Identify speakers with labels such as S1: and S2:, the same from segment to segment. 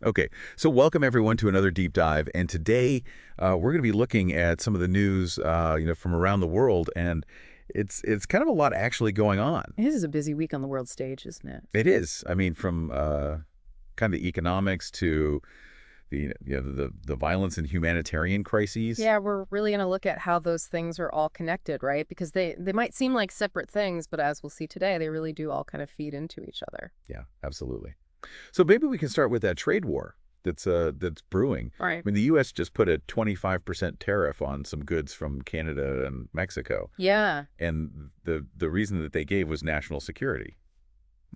S1: Okay, so welcome everyone to another deep dive, and today we're going to be looking at some of the news, from around the world, and it's kind of a lot actually going on.
S2: This is a busy week on the world stage, isn't it?
S1: It is. I mean, from kind of the economics to the violence and humanitarian crises.
S2: Yeah, we're really going to look at how those things are all connected, right? Because they might seem like separate things, but as we'll see today, they really do all kind of feed into each other.
S1: Yeah, absolutely. So maybe we can start with that trade war that's brewing.
S2: Right.
S1: I mean, the U.S. just put a 25% tariff on some goods from Canada and Mexico.
S2: Yeah.
S1: And the reason that they gave was national security.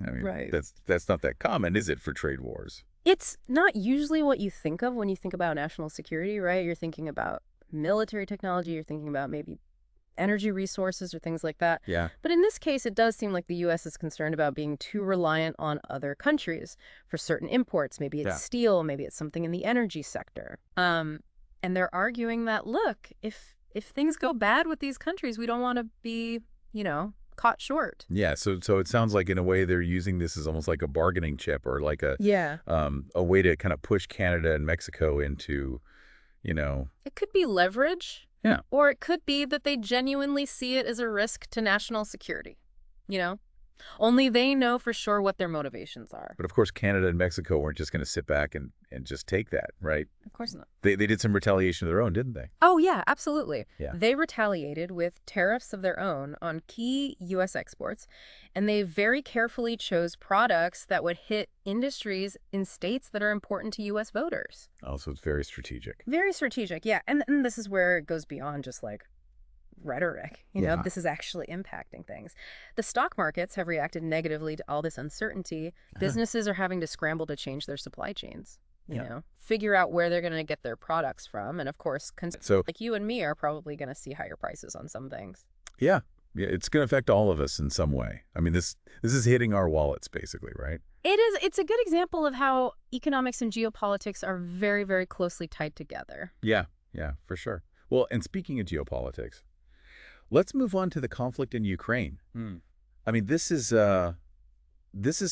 S1: I mean,
S2: right.
S1: That's not that common, is it, for trade wars?
S2: It's not usually what you think of when you think about national security, right? You're thinking about military technology, you're thinking about maybe energy resources or things like that.
S1: Yeah.
S2: But in this case, it does seem like the U.S. is concerned about being too reliant on other countries for certain imports. Maybe it's steel, maybe it's something in the energy sector. And they're arguing that, look, if things go bad with these countries, we don't want to be, caught short.
S1: Yeah, so it sounds like in a way they're using this as almost like a bargaining chip or like a way to kind of push Canada and Mexico into,
S2: It could be leverage.
S1: Yeah.
S2: Or it could be that they genuinely see it as a risk to national security, Only they know for sure what their motivations are.
S1: But of course, Canada and Mexico weren't just going to sit back and just take that, right?
S2: Of course not.
S1: They did some retaliation of their own, didn't they?
S2: Oh, yeah, absolutely.
S1: Yeah.
S2: They retaliated with tariffs of their own on key U.S. exports, and they very carefully chose products that would hit industries in states that are important to U.S. voters.
S1: Oh, so it's very strategic.
S2: Very strategic, yeah. And this is where it goes beyond just like rhetoric. This is actually impacting things. The stock markets have reacted negatively to all this uncertainty. Businesses are having to scramble to change their supply chains, figure out where they're going to get their products from. And of course, like you and me are probably going to see higher prices on some things.
S1: Yeah, it's going to affect all of us in some way. I mean, this is hitting our wallets basically, right?
S2: It is. It's a good example of how economics and geopolitics are very, very closely tied together.
S1: Yeah, for sure. Well, and speaking of geopolitics, let's move on to the conflict in Ukraine. I mean, this is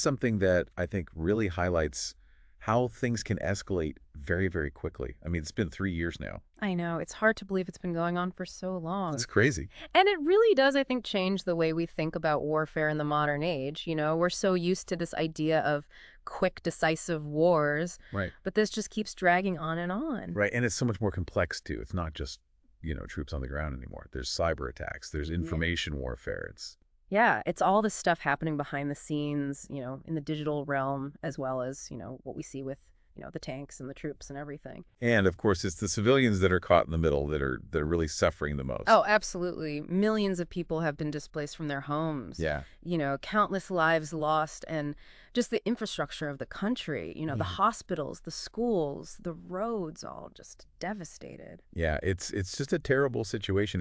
S1: something that I think really highlights how things can escalate very, very quickly. I mean, it's been 3 years now.
S2: I know. It's hard to believe it's been going on for so long.
S1: It's crazy.
S2: And it really does, I think, change the way we think about warfare in the modern age. We're so used to this idea of quick, decisive wars. Right. But this just keeps dragging on and on.
S1: Right. And it's so much more complex, too. It's not just troops on the ground anymore. There's cyber attacks. There's information warfare.
S2: It's all this stuff happening behind the scenes, in the digital realm, as well as, what we see with, the tanks and the troops and everything.
S1: And of course, it's the civilians that are caught in the middle that are really suffering the most.
S2: Oh, absolutely. Millions of people have been displaced from their homes.
S1: Yeah.
S2: Countless lives lost, and just the infrastructure of the country, the hospitals, the schools, the roads, all just devastated.
S1: Yeah, it's just a terrible situation.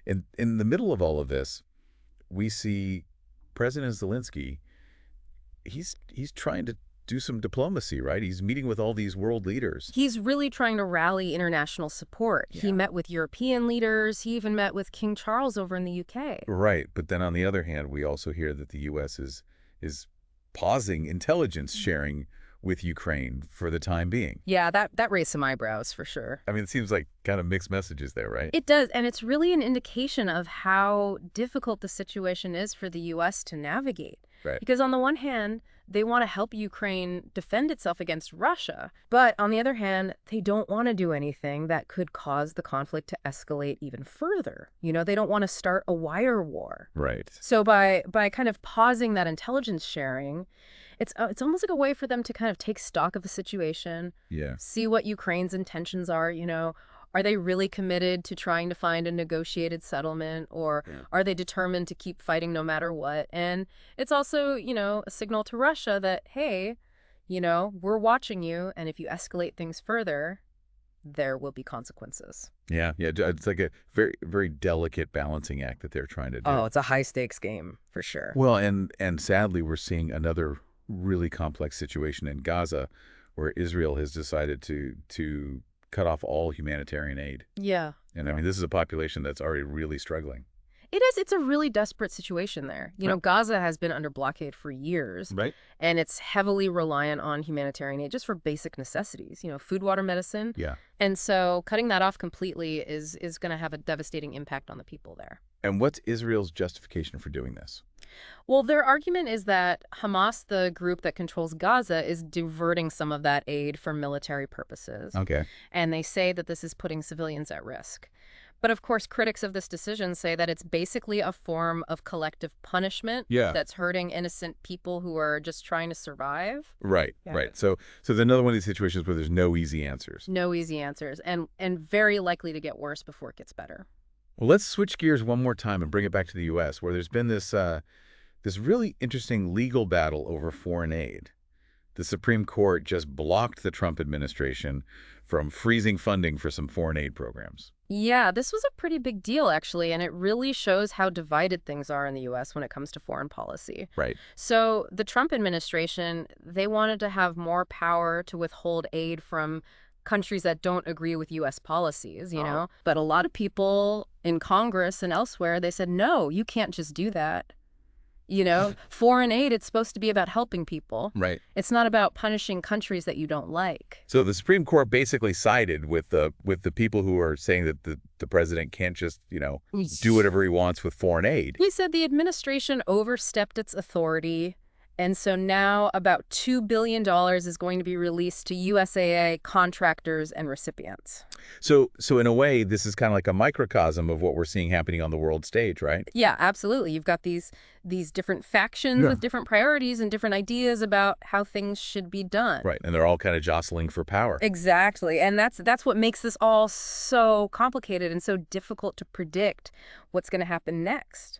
S1: And in the middle of all of this, we see President Zelensky, he's trying to do some diplomacy, right? He's meeting with all these world leaders.
S2: He's really trying to rally international support. Yeah. He met with European leaders. He even met with King Charles over in the UK.
S1: Right. But then on the other hand, we also hear that the U.S. is pausing intelligence sharing with Ukraine for the time being.
S2: Yeah, that raised some eyebrows for sure.
S1: I mean, it seems like kind of mixed messages there, right?
S2: It does, and it's really an indication of how difficult the situation is for the U.S. to navigate.
S1: Right.
S2: Because on the one hand, they want to help Ukraine defend itself against Russia, but on the other hand, they don't want to do anything that could cause the conflict to escalate even further. They don't want to start a wire war.
S1: Right.
S2: So by kind of pausing that intelligence sharing, it's almost like a way for them to kind of take stock of the situation, see what Ukraine's intentions are, Are they really committed to trying to find a negotiated settlement, or are they determined to keep fighting no matter what? And it's also, a signal to Russia that, hey, we're watching you, and if you escalate things further, there will be consequences.
S1: Yeah. It's like a very, very delicate balancing act that they're trying to do.
S2: Oh, it's a high-stakes game, for sure.
S1: Well, and sadly, we're seeing another really complex situation in Gaza, where Israel has decided to cut off all humanitarian aid.
S2: Yeah.
S1: And I mean, this is a population that's already really struggling.
S2: It is. It's a really desperate situation there. You know, Gaza has been under blockade for years.
S1: Right.
S2: And it's heavily reliant on humanitarian aid just for basic necessities, you know, food, water, medicine.
S1: Yeah.
S2: And so cutting that off completely is going to have a devastating impact on the people there.
S1: And what's Israel's justification for doing this?
S2: Well, their argument is that Hamas, the group that controls Gaza, is diverting some of that aid for military purposes.
S1: Okay.
S2: And they say that this is putting civilians at risk. But of course, critics of this decision say that it's basically a form of collective punishment that's hurting innocent people who are just trying to survive.
S1: Right, right. So there's another one of these situations where there's no easy answers.
S2: No easy answers, and very likely to get worse before it gets better.
S1: Well, let's switch gears one more time and bring it back to the U.S., where there's been this really interesting legal battle over foreign aid. The Supreme Court just blocked the Trump administration from freezing funding for some foreign aid programs.
S2: Yeah, this was a pretty big deal, actually, and it really shows how divided things are in the U.S. when it comes to foreign policy.
S1: Right.
S2: So the Trump administration, they wanted to have more power to withhold aid from countries that don't agree with U.S. policies, you know? But a lot of people in Congress and elsewhere, they said, no, you can't just do that. You know, foreign aid, it's supposed to be about helping people.
S1: Right.
S2: It's not about punishing countries that you don't like.
S1: So the Supreme Court basically sided with the people who are saying that the president can't just, you know, do whatever he wants with foreign aid.
S2: He said the administration overstepped its authority. And so now about $2 billion is going to be released to USAA contractors and recipients.
S1: So in a way, this is kind of like a microcosm of what we're seeing happening on the world stage, right?
S2: Yeah, absolutely. You've got these different factions with different priorities and different ideas about how things should be done.
S1: Right, and they're all kind of jostling for power.
S2: Exactly, and that's what makes this all so complicated and so difficult to predict what's going to happen next.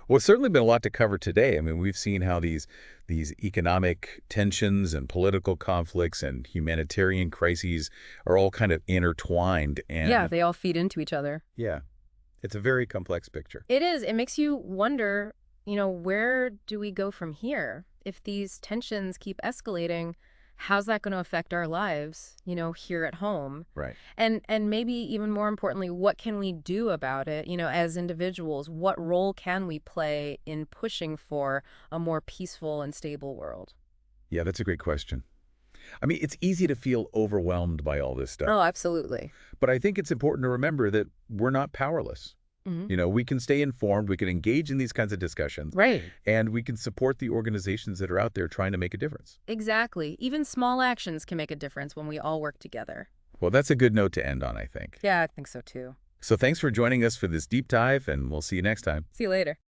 S1: Well, it's certainly been a lot to cover today. I mean, we've seen how these economic tensions and political conflicts and humanitarian crises are all kind of intertwined. And
S2: yeah, they all feed into each other.
S1: Yeah, it's a very complex picture.
S2: It is. It makes you wonder, you know, where do we go from here? If these tensions keep escalating, how's that going to affect our lives, you know, here at home?
S1: Right.
S2: And maybe even more importantly, what can we do about it, you know, as individuals? What role can we play in pushing for a more peaceful and stable world?
S1: Yeah, that's a great question. I mean, it's easy to feel overwhelmed by all this stuff.
S2: Oh, absolutely.
S1: But I think it's important to remember that we're not powerless.
S2: Mm-hmm.
S1: You know, we can stay informed, we can engage in these kinds of discussions.
S2: Right.
S1: And we can support the organizations that are out there trying to make a difference.
S2: Exactly. Even small actions can make a difference when we all work together.
S1: Well, that's a good note to end on, I think.
S2: Yeah, I think so too.
S1: So thanks for joining us for this deep dive, and we'll see you next time.
S2: See you later.